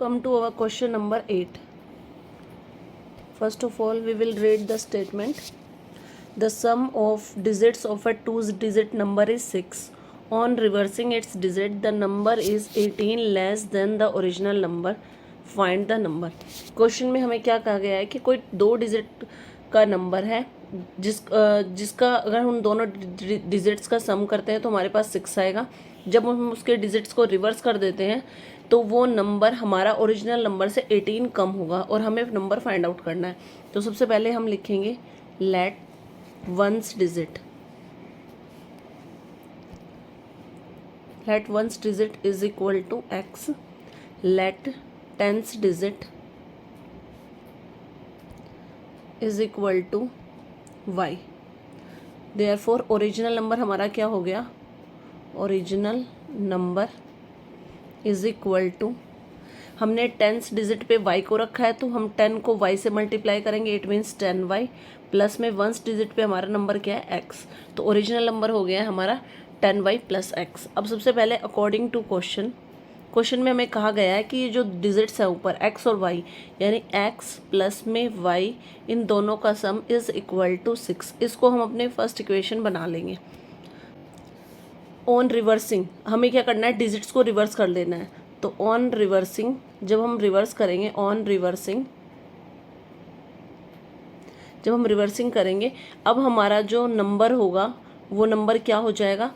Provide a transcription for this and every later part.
come to our question number 8. First of all, we will read the statement. The sum of digits of a 2-digit number is 6. On reversing its digit, the number is 18 less than the original number. Find the number. Question में हमें क्या कहा गया है कि कोई 2 digit का number है जिसका अगर हम दोनों डिजिट्स का सम करते हैं तो हमारे पास 6 आएगा. जब हम उसके डिजिट्स को रिवर्स कर देते हैं तो वो नंबर हमारा ओरिजिनल नंबर से 18 कम होगा और हमें नंबर फाइंड आउट करना है. तो सबसे पहले हम लिखेंगे let one's digit is equal to x. Let tens digit is equal to y. Therefore original number हमारा क्या हो गया? Original number is equal to, हमने टेंस डिजिट पे y को रखा है तो हम 10 को y से मल्टीप्लाई करेंगे. इट मीन्स 10y प्लस में वंस डिजिट पे हमारा नंबर क्या है? x. तो ओरिजिनल नंबर हो गया है हमारा 10y प्लस x. अब सबसे पहले अकॉर्डिंग टू क्वेश्चन में हमें कहा गया है कि ये जो डिजिट्स है ऊपर x और y यानी x प्लस में y इन दोनों का सम इज इक्वल टू 6. इसको हम अपने फर्स्ट इक्वेशन बना लेंगे. ऑन रिवर्सिंग हमें क्या करना है? डिजिट्स को रिवर्स कर लेना है. तो ऑन रिवर्सिंग जब हम रिवर्स करेंगे अब हमारा जो नंबर होगा वो नंबर क्या हो जाएगा?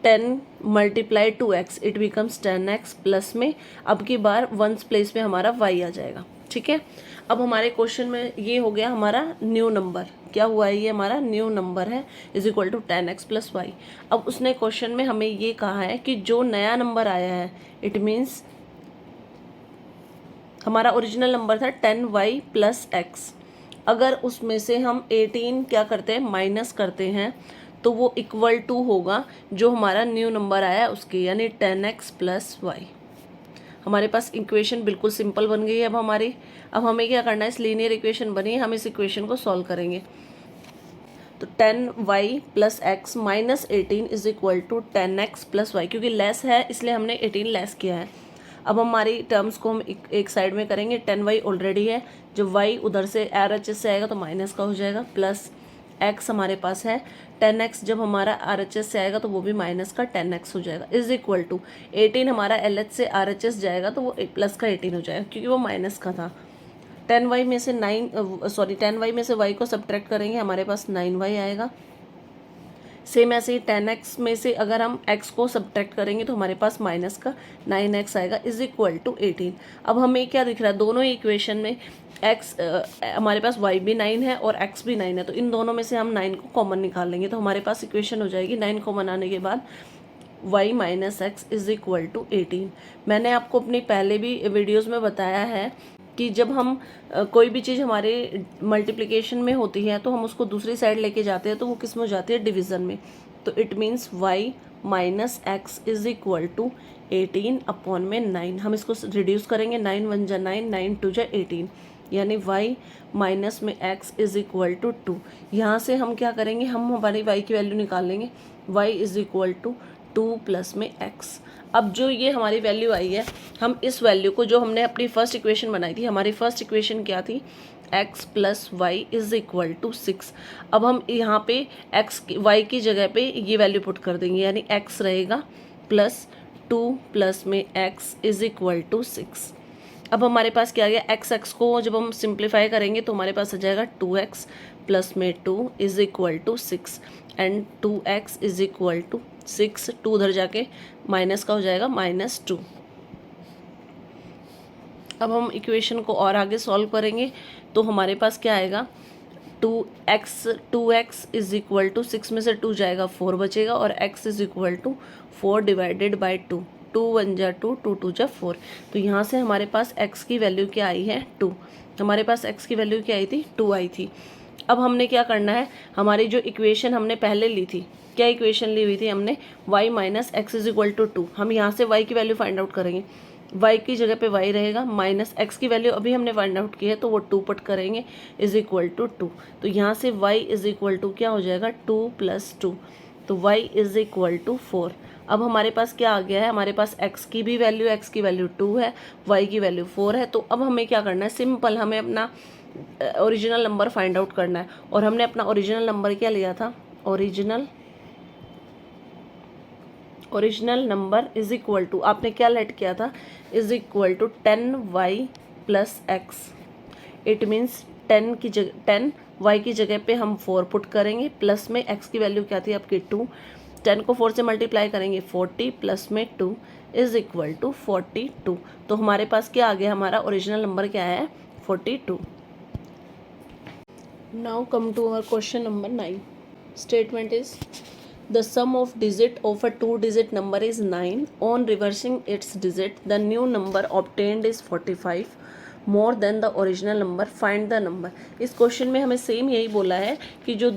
10 multiply 2x it becomes 10x plus में अब की बार वंस प्लेस में हमारा y आ जाएगा. ठीक है. अब हमारे क्वेश्चन में ये हो गया हमारा न्यू नंबर. क्या हुआ है? ये हमारा न्यू नंबर है is equal to 10x plus y. अब उसने क्वेश्चन में हमें ये कहा है कि जो नया नंबर आया है इट मीन्स हमारा ओरिजिनल नंबर था 10y प्लस x. अगर उसमें से हम 18 क्या करते हैं? माइनस करते हैं तो वो इक्वल टू होगा जो हमारा न्यू नंबर आया है उसके, यानी 10x प्लस वाई. हमारे पास इक्वेशन बिल्कुल सिंपल बन गई है. अब हमें क्या करना है? इस लीनियर इक्वेशन बनी है, हम इस इक्वेशन को सॉल्व करेंगे. तो 10y plus x minus 18 is equal to 10x plus y. क्योंकि लेस है इसलिए हमने 18 लेस किया है. अब हमारी टर्म्स को हम एक साइड में करेंगे. 10y ऑलरेडी है, जब y उधर से RHS से आएगा तो माइनस का हो जाएगा, प्लस x हमारे पास है 10x, जब हमारा RHS से आएगा तो वो भी माइनस का 10x हो जाएगा, इज इक्वल टू 18 हमारा LH से RHS जाएगा तो वो प्लस का 18 हो जाएगा क्योंकि वो माइनस का था. 10y में से 10y में से y को सब्ट्रैक्ट करेंगे, हमारे पास 9y आएगा. सेम ऐसे ही 10x में से अगर हम x को सब्ट्रैक्ट करेंगे तो हमारे पास माइनस का 9x आएगा, इज इक्वल टू 18. अब हमें क्या दिख रहा है? दोनों ही इक्वेशन में x हमारे पास y भी 9 है और x भी 9 है, तो इन दोनों में से हम 9 को कॉमन निकाल लेंगे तो हमारे पास इक्वेशन हो जाएगी 9 कॉमन आने के बाद y minus x is equal to 18. मैंने आपको अपनी पहले भी वीडियोज़ में बताया है कि जब हम कोई भी चीज़ हमारे मल्टीप्लिकेशन में होती है तो हम उसको दूसरी साइड लेके जाते हैं तो वो किस में हो जाती है? डिवीज़न में. तो it means y minus x is equal to 18 upon में 9. हम इसको रिड्यूस करेंगे. 9 1 जा 9, 9 2 जा 18, यानी y माइनस में x इज इक्वल टू 2. यहाँ से हम क्या करेंगे? हम हमारी y की वैल्यू निकाल लेंगे. y is equal to 2 plus में x. अब जो ये हमारी वैल्यू आई है, हम इस वैल्यू को, जो हमने अपनी फर्स्ट इक्वेशन बनाई थी, हमारी फर्स्ट इक्वेशन क्या थी? x plus y is equal to 6. अब हम यहाँ पे y की जगह पे ये वैल्यू पुट कर देंगे, यानी x रहेगा प्लस 2 प्लस में x इज इक्वल टू 6. अब हमारे पास क्या आ गया? x को जब हम सिंप्लीफाई करेंगे तो हमारे पास आ जाएगा 2x प्लस में 2 is equal to 6 and 2x is equal to 6. 2 उधर जाके माइनस का हो जाएगा -2. अब हम इक्वेशन को और आगे सॉल्व करेंगे तो हमारे पास क्या आएगा? 2x इज इक्वल टू 6 में से 2 जाएगा 4 बचेगा और x is equal to 4 divided by 2. 2 1 जा 2, 2 2 जा 4. तो यहाँ से हमारे पास x की वैल्यू क्या आई है? 2. हमारे पास x की वैल्यू क्या आई थी? 2 आई थी. अब हमने क्या करना है? हमारी जो इक्वेशन हमने पहले ली थी, क्या इक्वेशन ली हुई थी हमने? y minus x is equal to 2. हम यहाँ से y की वैल्यू फाइंड आउट करेंगे. y की जगह पे y रहेगा, माइनस x की वैल्यू अभी हमने फाइंड आउट की है तो वो 2 पुट करेंगे, इज इक्वल टू 2. तो यहाँ से y इज इक्वल टू क्या हो जाएगा? 2 प्लस 2. तो y इज इक्वल टू 4. अब हमारे पास क्या आ गया है, हमारे पास x की भी वैल्यू, x की वैल्यू 2 है, y की वैल्यू 4 है। तो अब हमें क्या करना है, सिंपल हमें अपना ओरिजिनल नंबर फाइंड आउट करना है। और हमने अपना ओरिजिनल नंबर क्या लिया था, original number is equal to, आपने क्या लेट किया था, is equal to 10y plus x. It means 10 y की जगह पे हम 4 पुट करेंगे, प्लस में x की वैल्यू क्या थी आपकी 2, 10 को 4 से मल्टीप्लाई करेंगे 40, प्लस में 2 इज इक्वल टू 42। तो हमारे पास क्या आ गया, हमारा ओरिजिनल नंबर क्या है, 42। Now come to our question number 9। Statement is the sum of digit of a 2-digit number is 9. On reversing its digit, the new number obtained is 45 more than the original number. Find the number. इस question में हमें same यही बोला है कि जो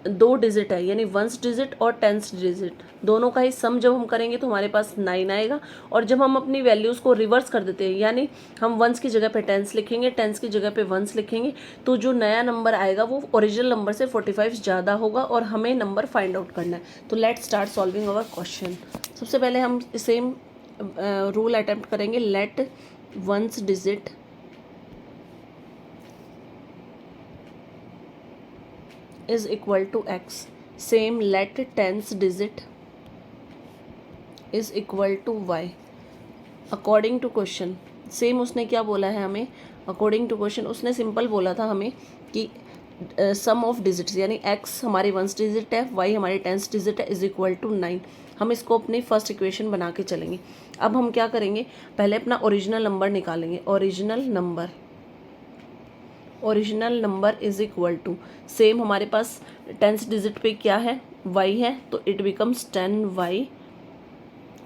दो digit है, यानी 1s डिजिट और 10s डिजिट, दोनों का ही सम जब हम करेंगे तो हमारे पास 9 आएगा। और जब हम अपनी वैल्यूज़ को रिवर्स कर देते हैं, यानी हम 1s की जगह पे 10s लिखेंगे, 10s की जगह पे 1s लिखेंगे, तो जो नया नंबर आएगा वो ओरिजिनल नंबर से 45 ज़्यादा होगा और हमें नंबर फाइंड आउट करना है। तो let start solving our question. सबसे पहले हम सेम रूल अटेम्प्ट करेंगे, let 1s digit is equal to x. Same let 10s digit is equal to y. According to question, same उसने क्या बोला है हमें, अकॉर्डिंग टू क्वेश्चन उसने सिंपल बोला था हमें कि सम ऑफ डिजिट्स, यानी x हमारी 1s डिजिट है, y हमारी 10s डिजिट है, इज इक्वल टू 9। हम इसको अपनी फर्स्ट इक्वेशन बना के चलेंगे। अब हम क्या करेंगे, पहले अपना ओरिजिनल नंबर निकालेंगे। Original number is equal to, same हमारे पास 10s डिजिट पे क्या है, y है, तो it becomes 10y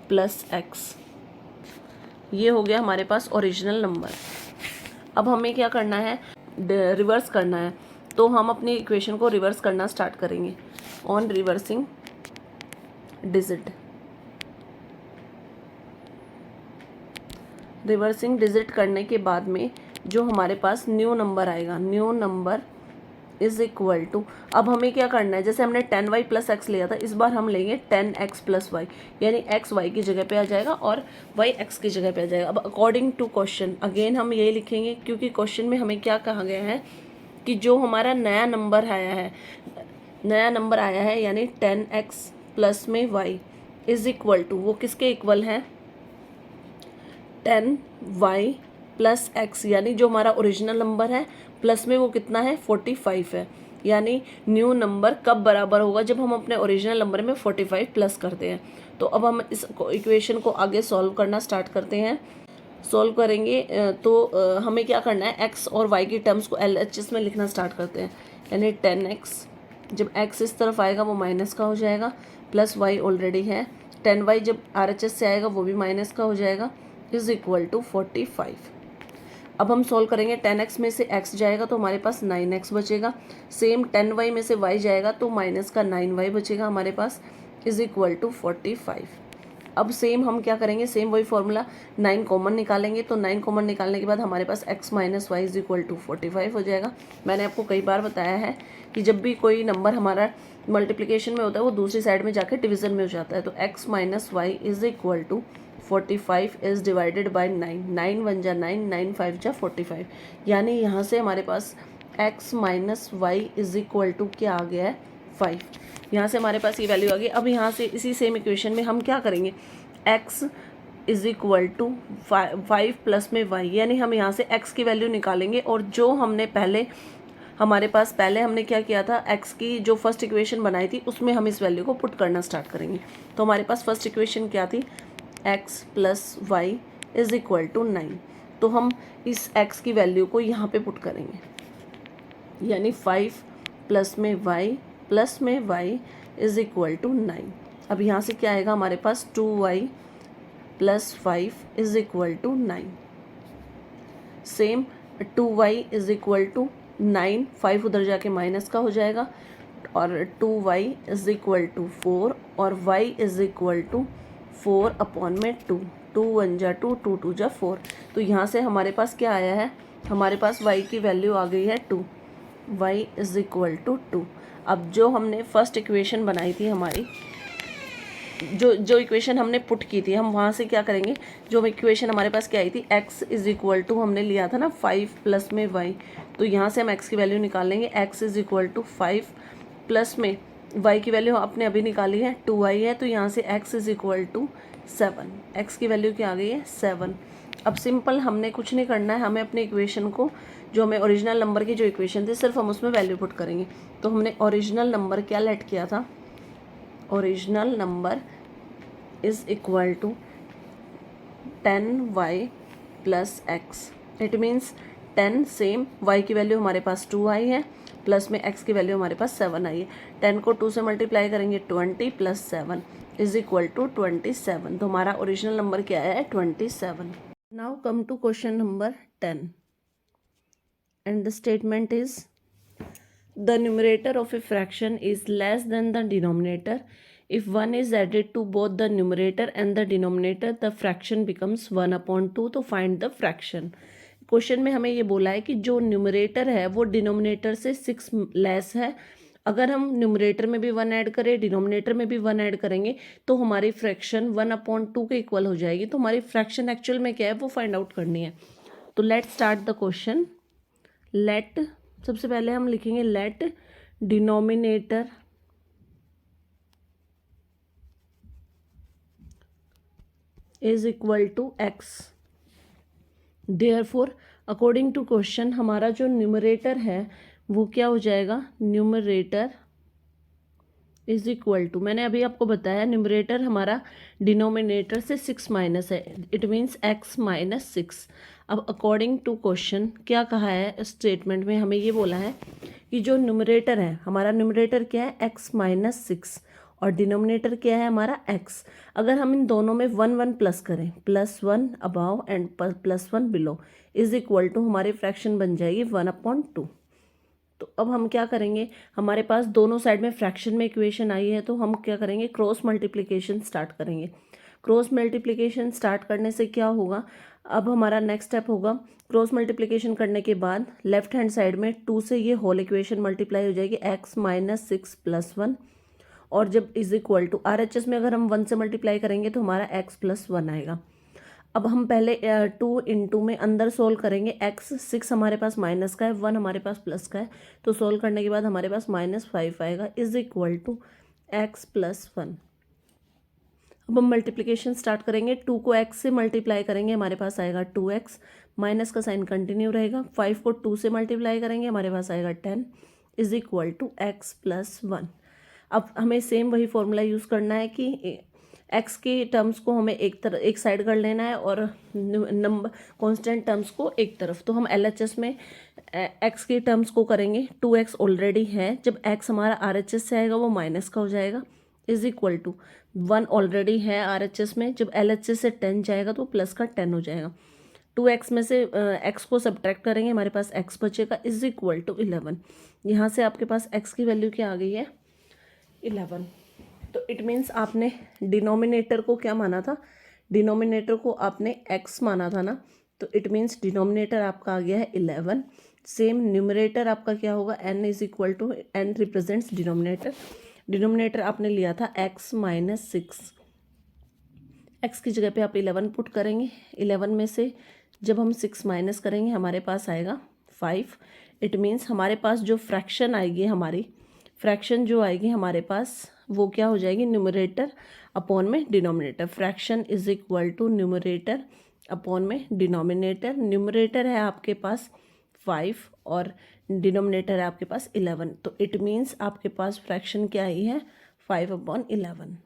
plus x। ये हो गया हमारे पास ओरिजिनल नंबर। अब हमें क्या करना है, रिवर्स करना है। तो हम अपनी इक्वेशन को रिवर्स करना स्टार्ट करेंगे। On reversing digit, reversing digit करने के बाद में जो हमारे पास न्यू नंबर आएगा, new number is equal to, अब हमें क्या करना है, जैसे हमने 10y प्लस एक्स लिया था, इस बार हम लेंगे 10x प्लस वाई, यानी x y की जगह पे आ जाएगा और y x की जगह पे आ जाएगा। अब अकॉर्डिंग टू क्वेश्चन अगेन हम यही लिखेंगे, क्योंकि क्वेश्चन में हमें क्या कहा गया है कि जो हमारा नया नंबर आया है यानी 10x प्लस में y इज इक्वल टू, वो किसके इक्वल है, 10y प्लस x, यानी जो हमारा ओरिजिनल नंबर है प्लस में वो कितना है, 45 है। यानी न्यू नंबर कब बराबर होगा, जब हम अपने ओरिजिनल नंबर में 45 प्लस करते हैं। तो अब हम इस इक्वेशन को आगे सॉल्व करना स्टार्ट करते हैं। सॉल्व करेंगे तो हमें क्या करना है, x और y की टर्म्स को LHS में लिखना स्टार्ट करते हैं। यानी 10x, जब x इस तरफ आएगा वो माइनस का हो जाएगा, प्लस y ऑलरेडी है, 10y जब RHS से आएगा वो भी माइनस का हो जाएगा, इज इक्वल टू 45। अब हम सॉल्व करेंगे, 10x में से x जाएगा तो हमारे पास 9x बचेगा, सेम 10y में से y जाएगा तो माइनस का 9y बचेगा हमारे पास, इज इक्वल टू 45। अब सेम हम क्या करेंगे, सेम वही फॉर्मूला, 9 कॉमन निकालेंगे, तो 9 कॉमन निकालने के बाद हमारे पास x minus y is equal to 45 हो जाएगा। मैंने आपको कई बार बताया है कि जब भी कोई नंबर हमारा मल्टीप्लिकेशन में होता है वो दूसरी साइड में जाकर डिवीजन में हो जाता है। तो x minus y is equal to 45 is divided by 9, 9 1 जा 9, 9 5 जा 45, यानी यहाँ से हमारे पास x minus y is equal to क्या आ गया है, 5। यहाँ से हमारे पास ये वैल्यू आ गई। अब यहाँ से इसी सेम इक्वेशन में हम क्या करेंगे, x is equal to 5 plus में y, यानी हम यहाँ से x की वैल्यू निकालेंगे। और जो हमने पहले हमने क्या किया था, x की जो फर्स्ट इक्वेशन बनाई थी उसमें हम इस वैल्यू को पुट करना स्टार्ट करेंगे। तो हमारे पास फर्स्ट इक्वेशन क्या थी, x plus y is equal to 9। तो हम इस x की वैल्यू को यहाँ पे पुट करेंगे, यानी 5 प्लस में y इज इक्वल टू 9। अब यहाँ से क्या आएगा हमारे पास, 2y plus 5 is equal to 9। Same 2y is equal to 9, 5 उधर जाके माइनस का हो जाएगा, और 2y इज इक्वल टू 4 और y is equal to 4 upon में 2, 2 1 जा 2, 2 2 जा 4। तो यहाँ से हमारे पास क्या आया है, हमारे पास y की वैल्यू आ गई है 2, y इज इक्वल टू 2। अब जो हमने फर्स्ट इक्वेशन बनाई थी हमारी, जो इक्वेशन हमने पुट की थी, हम वहाँ से क्या करेंगे, जो इक्वेशन हमारे पास क्या आई थी, x इज इक्वल टू हमने लिया था ना 5 प्लस में y, तो यहाँ से हम x की वैल्यू निकाल लेंगे। x is equal to 5 plus में y की वैल्यू आपने अभी निकाली है 2y है, तो यहाँ से x is equal to 7, x की वैल्यू क्या आ गई है 7। अब सिंपल हमने कुछ नहीं करना है, हमें अपने इक्वेशन को, जो हमें ओरिजिनल नंबर की जो इक्वेशन थी, सिर्फ हम उसमें वैल्यू पुट करेंगे। तो हमने ओरिजिनल नंबर क्या लेट किया था, original number is equal to 10y plus x। It means 10 same, y की वैल्यू हमारे पास 2 आई है, प्लस में x की वैल्यू हमारे पास 7 आई है। 10 को 2 से मल्टीप्लाई करेंगे 20 प्लस 7 इज इक्वल टू 27। तो हमारा ओरिजिनल नंबर क्या है 27। Now come to question number 10 and the statement is the numerator of a fraction is less than the denominator. If 1 is added to both the numerator and the denominator, the fraction becomes 1/2. तो find the fraction. Question में हमें ये बोला है कि जो numerator है वो डिनोमिनेटर से 6 लेस है। अगर हम न्यूमरेटर में भी 1 ऐड करें, डिनोमिनेटर में भी 1 ऐड करेंगे, तो हमारी फ्रैक्शन 1/2 के इक्वल हो जाएगी। तो हमारी फ्रैक्शन एक्चुअल में क्या है वो फाइंड आउट करनी है। तो let start the question. Let, सबसे पहले हम लिखेंगे let denominator is equal to x. Therefore according to question हमारा जो न्यूमरेटर है वो क्या हो जाएगा, न्यूमरेटर इज इक्वल टू, मैंने अभी आपको बताया न्यूमरेटर हमारा डिनोमिनेटर से 6 माइनस है, इट मीन्स x माइनस 6। अब अकॉर्डिंग टू क्वेश्चन क्या कहा है स्टेटमेंट में, हमें ये बोला है कि जो न्यूमरेटर है हमारा, न्यूमरेटर क्या है x माइनस 6 और डिनोमिनेटर क्या है हमारा x। अगर हम इन दोनों में 1 1 प्लस करें, +1 above and +1 below is equal to, हमारी फ्रैक्शन बन जाएगी 1/2। तो अब हम क्या करेंगे, हमारे पास दोनों साइड में फ्रैक्शन में इक्वेशन आई है, तो हम क्या करेंगे, क्रॉस मल्टीप्लिकेशन स्टार्ट करेंगे। क्रॉस मल्टीप्लिकेशन स्टार्ट करने से क्या होगा, अब हमारा नेक्स्ट स्टेप होगा, क्रॉस मल्टीप्लिकेशन करने के बाद लेफ्ट हैंड साइड में 2 से ये होल इक्वेशन मल्टीप्लाई हो जाएगी, x माइनस 6 प्लस 1, और जब इज इक्वल टू RHS में अगर हम 1 से मल्टीप्लाई करेंगे तो हमारा x प्लस 1 आएगा। अब हम पहले 2 इंटू में अंदर सोल्व करेंगे, x 6 हमारे पास माइनस का है, 1 हमारे पास प्लस का है, तो सोल्व करने के बाद हमारे पास -5 आएगा is equal to x plus 1। अब हम मल्टीप्लिकेशन स्टार्ट करेंगे, 2 को x से मल्टीप्लाई करेंगे, हमारे पास आएगा 2x, माइनस का साइन कंटिन्यू रहेगा, 5 को 2 से मल्टीप्लाई करेंगे, हमारे पास आएगा 10 is equal to x plus 1। अब हमें सेम वही फॉर्मूला यूज़ करना है कि x के टर्म्स को हमें एक साइड कर लेना है और नंबर कांस्टेंट टर्म्स को एक तरफ। तो हम LHS में x के टर्म्स को करेंगे, 2x ऑलरेडी है, जब x हमारा RHS से आएगा वो माइनस का हो जाएगा इज इक्वल टू 1 ऑलरेडी है RHS में, जब LHS से 10 जाएगा तो प्लस का 10 हो जाएगा। 2x में से x को सब्ट्रैक्ट करेंगे, हमारे पास x बचेगा इज इक्वल टू 11। यहाँ से आपके पास x की वैल्यू क्या आ गई है 11। तो इट मीन्स आपने डिनोमिनेटर को क्या माना था, डिनोमिनेटर को आपने x माना था ना, तो इट मीन्स डिनोमिनेटर आपका आ गया है 11। सेम न्यूमरेटर आपका क्या होगा, n is equal to, n represents denominator, denominator आपने लिया था x माइनस 6, x की जगह पे आप 11 पुट करेंगे, 11 में से जब हम 6 माइनस करेंगे हमारे पास आएगा 5। इट मीन्स हमारे पास जो फ्रैक्शन आएगी, हमारी फ्रैक्शन जो आएगी हमारे पास वो क्या हो जाएगी, न्यूमरेटर अपॉन में denominator. Fraction is equal to numerator upon में डिनोमिनेटर। न्यूमरेटर है आपके पास 5 और डिनोमिनेटर है आपके पास 11, तो इट मीन्स आपके पास फ्रैक्शन क्या आई है 5/11।